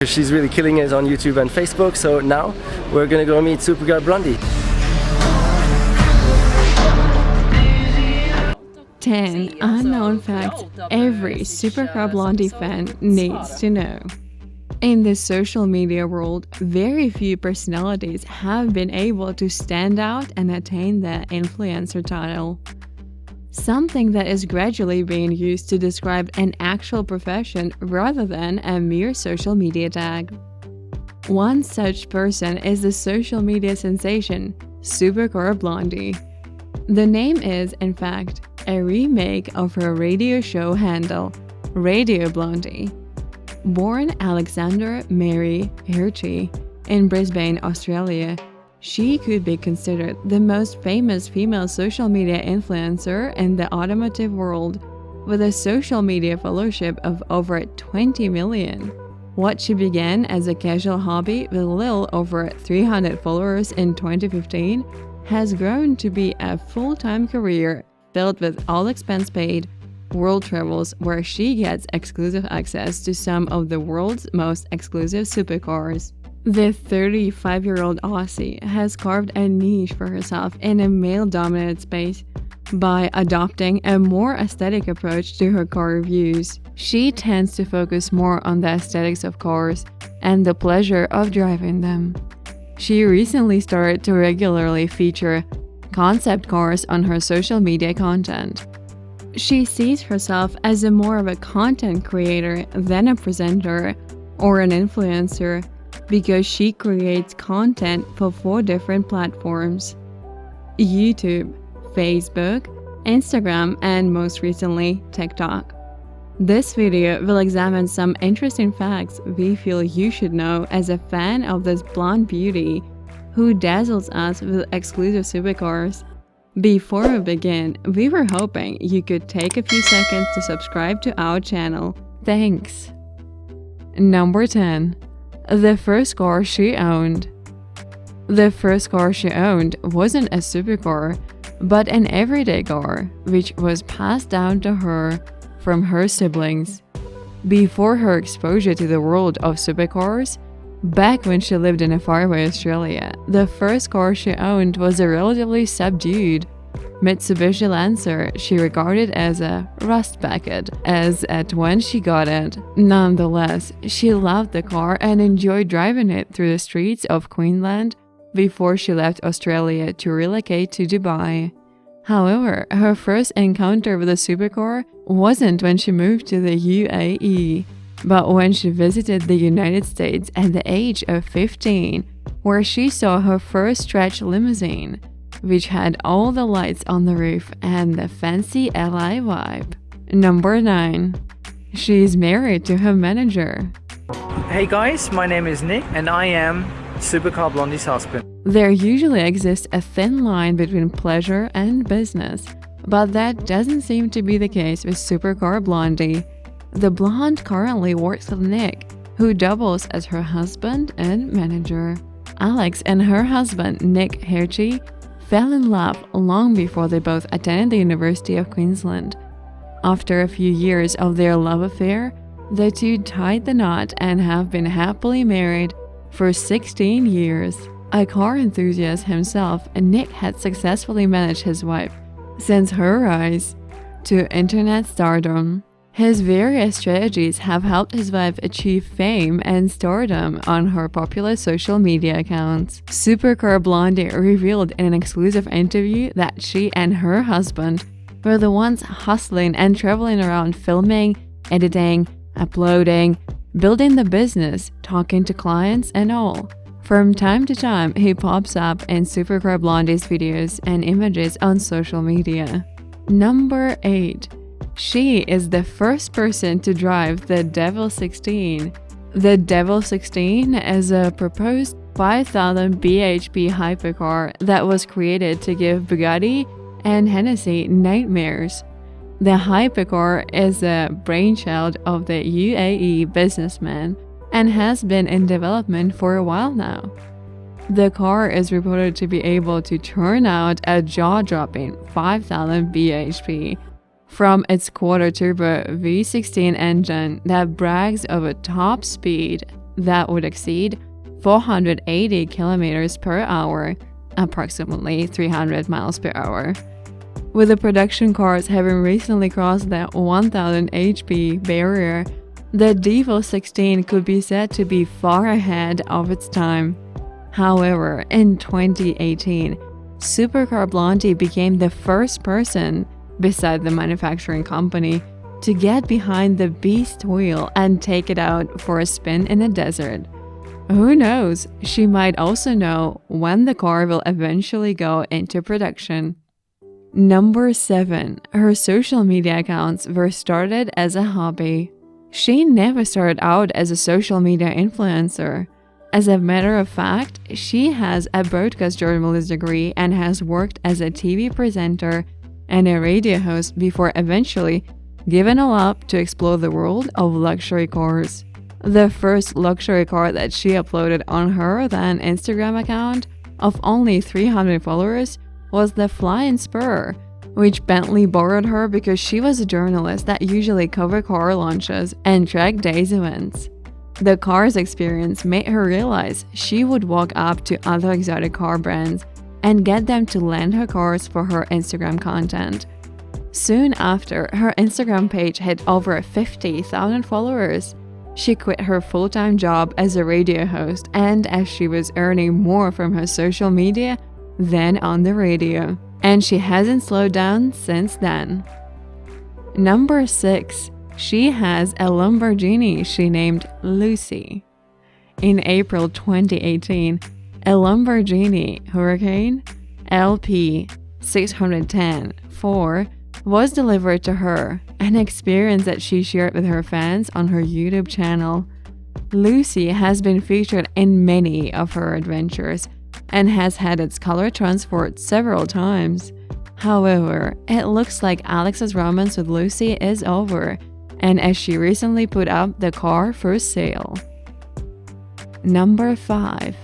She's really killing it on YouTube and Facebook, so now we're gonna go meet Supercar Blondie. 10 unknown facts every Supercar Blondie fan needs to know. In the social media world, very few personalities have been able to stand out and attain the influencer title. Something that is gradually being used to describe an actual profession rather than a mere social media tag. One such person is the social media sensation, Supercar Blondie. The name is, in fact, a remake of her radio show handle, Radio Blondie. Born Alexandra Mary Hirchi in Brisbane, Australia, she could be considered the most famous female social media influencer in the automotive world, with a social media followership of over 20 million. What she began as a casual hobby with a little over 300 followers in 2015 has grown to be a full-time career filled with all expense paid, world travels where she gets exclusive access to some of the world's most exclusive supercars. The 35-year-old Aussie has carved a niche for herself in a male-dominated space by adopting a more aesthetic approach to her car reviews. She tends to focus more on the aesthetics of cars and the pleasure of driving them. She recently started to regularly feature concept cars on her social media content. She sees herself as more of a content creator than a presenter or an influencer, because she creates content for 4 different platforms: YouTube, Facebook, Instagram, and most recently, TikTok. This video will examine some interesting facts we feel you should know as a fan of this blonde beauty who dazzles us with exclusive supercars. Before we begin, we were hoping you could take a few seconds to subscribe to our channel. Thanks! Number 10. The first car she owned. The first car she owned wasn't a supercar, but an everyday car, which was passed down to her from her siblings. Before her exposure to the world of supercars, back when she lived in a faraway Australia, the first car she owned was a relatively subdued Mitsubishi Lancer she regarded as a rust bucket as at when she got it. Nonetheless, she loved the car and enjoyed driving it through the streets of Queensland before she left Australia to relocate to Dubai. However, her first encounter with a supercar wasn't when she moved to the UAE, but when she visited the United States at the age of 15, where she saw her first stretch limousine, which had all the lights on the roof and the fancy LA vibe. Number 9. She's married to her manager. Hey guys, my name is Nick and I am Supercar Blondie's husband. There usually exists a thin line between pleasure and business, but that doesn't seem to be the case with Supercar Blondie. The blonde currently works with Nick, who doubles as her husband and manager. Alex and her husband, Nick Hirchi, fell in love long before they both attended the University of Queensland. After a few years of their love affair, the two tied the knot and have been happily married for 16 years. A car enthusiast himself, Nick had successfully managed his wife since her rise to internet stardom. His various strategies have helped his wife achieve fame and stardom on her popular social media accounts. Supercar Blondie revealed in an exclusive interview that she and her husband were the ones hustling and traveling around filming, editing, uploading, building the business, talking to clients, and all. From time to time, he pops up in Supercar Blondie's videos and images on social media. Number 8. She is the first person to drive the Devil 16. The Devil 16 is a proposed 5,000 bhp hypercar that was created to give Bugatti and Hennessy nightmares. The hypercar is a brainchild of the UAE businessman and has been in development for a while now. The car is reported to be able to turn out a jaw-dropping 5,000 bhp from its quad-turbo V16 engine that brags of a top speed that would exceed 480 kilometers per hour, approximately 300 miles per hour. With the production cars having recently crossed the 1000 HP barrier, the Devo 16 could be said to be far ahead of its time. However, in 2018, Supercar Blondie became the first person, beside the manufacturing company, to get behind the beast wheel and take it out for a spin in the desert. Who knows, she might also know when the car will eventually go into production. Number 7. Her social media accounts were started as a hobby. She never started out as a social media influencer. As a matter of fact, she has a broadcast journalist degree and has worked as a TV presenter and a radio host before eventually giving all up to explore the world of luxury cars. The first luxury car that she uploaded on her then Instagram account of only 300 followers was the Flying Spur, which Bentley borrowed her because she was a journalist that usually covered car launches and track days events. The car's experience made her realize she would walk up to other exotic car brands and get them to lend her cars for her Instagram content. Soon after, her Instagram page hit over 50,000 followers. She quit her full-time job as a radio host, and as she was earning more from her social media than on the radio, and she hasn't slowed down since then. Number 6. She has a Lamborghini she named Lucy. In April 2018, a Lamborghini Huracan LP 610-4 was delivered to her, an experience that she shared with her fans on her YouTube channel. Lucy has been featured in many of her adventures and has had its color transferred several times. However, it looks like Alex's romance with Lucy is over, and as she recently put up the car for sale. Number 5.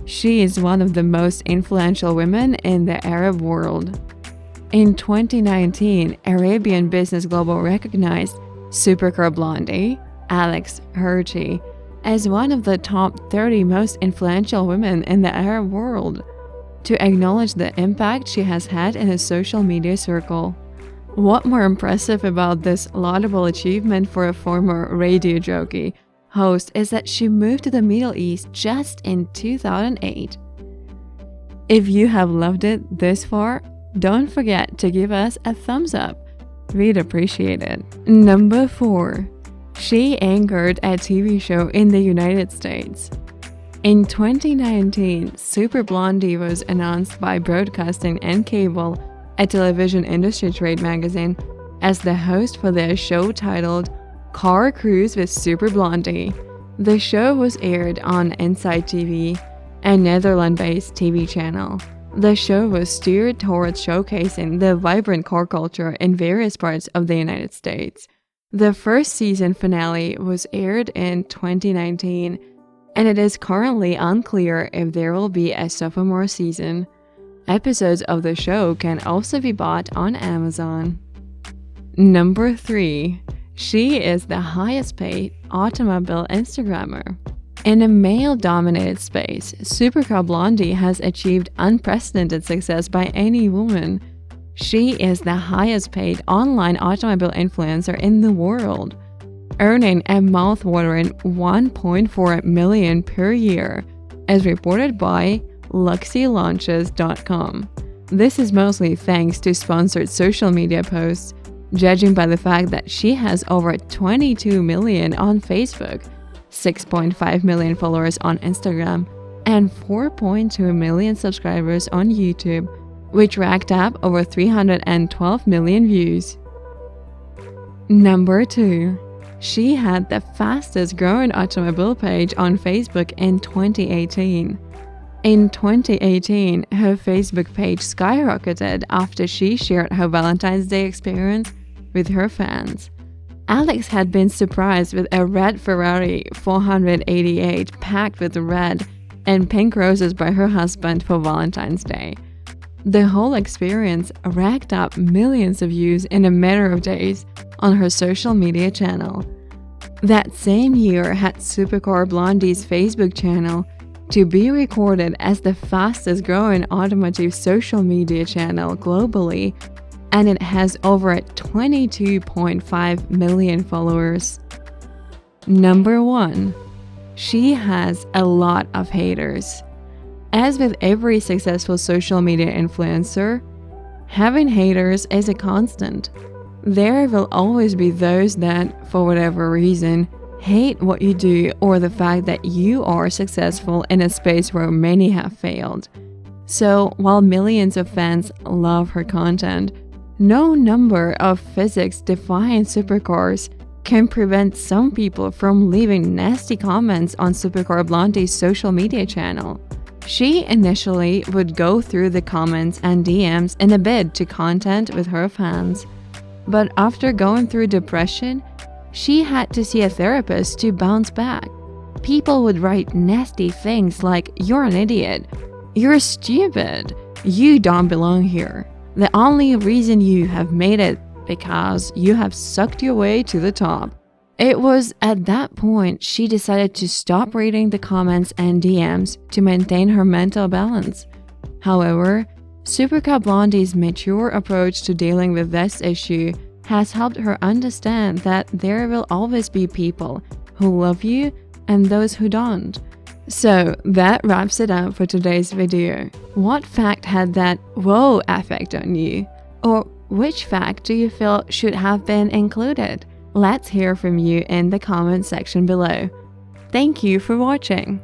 She is one of the most influential women in the Arab world. In 2019, Arabian Business Global recognized Supercar Blondie, Alex Hershey, as one of the top 30 most influential women in the Arab world, to acknowledge the impact she has had in a social media circle. What more impressive about this laudable achievement for a former radio jockey host is that she moved to the Middle East just in 2008. If you have loved it this far, don't forget to give us a thumbs up. We'd appreciate it. Number 4. She anchored a TV show in the United States. In 2019, Super Blondie was announced by Broadcasting and Cable, a television industry trade magazine, as the host for their show titled Car Cruise with Super Blondie. The show was aired on Inside TV, a Netherlands-based TV channel. The show was steered towards showcasing the vibrant car culture in various parts of the United States. The first season finale was aired in 2019, and it is currently unclear if there will be a sophomore season. Episodes of the show can also be bought on Amazon. Number 3. She is the highest paid automobile Instagrammer. In a male-dominated space, Supercar Blondie has achieved unprecedented success by any woman. She is the highest paid online automobile influencer in the world, earning a mouth-watering $1.4 million per year, as reported by LuxyLaunches.com. This is mostly thanks to sponsored social media posts, judging by the fact that she has over 22 million on Facebook, 6.5 million followers on Instagram, and 4.2 million subscribers on YouTube, which racked up over 312 million views. Number 2. She had the fastest growing automobile page on Facebook in 2018. In 2018, her Facebook page skyrocketed after she shared her Valentine's Day experience with her fans. Alex had been surprised with a red Ferrari 488 packed with red and pink roses by her husband for Valentine's Day. The whole experience racked up millions of views in a matter of days on her social media channel. that same year had Supercar Blondie's Facebook channel to be recorded as the fastest growing automotive social media channel globally, and it has over 22.5 million followers. Number 1. She has a lot of haters. As with every successful social media influencer, having haters is a constant. There will always be those that, for whatever reason, hate what you do or the fact that you are successful in a space where many have failed. So, while millions of fans love her content, no number of physics-defying supercars can prevent some people from leaving nasty comments on Supercar Blondie's social media channel. She initially would go through the comments and DMs in a bid to content with her fans. But after going through depression, she had to see a therapist to bounce back. People would write nasty things like, "You're an idiot," "You're stupid," "You don't belong here," "The only reason you have made it because you have sucked your way to the top." It was at that point she decided to stop reading the comments and DMs to maintain her mental balance. However, Supercar Blondie's mature approach to dealing with this issue has helped her understand that there will always be people who love you and those who don't. So that wraps it up for today's video. What fact had that whoa effect on you? Or which fact do you feel should have been included? Let's hear from you in the comment section below. Thank you for watching.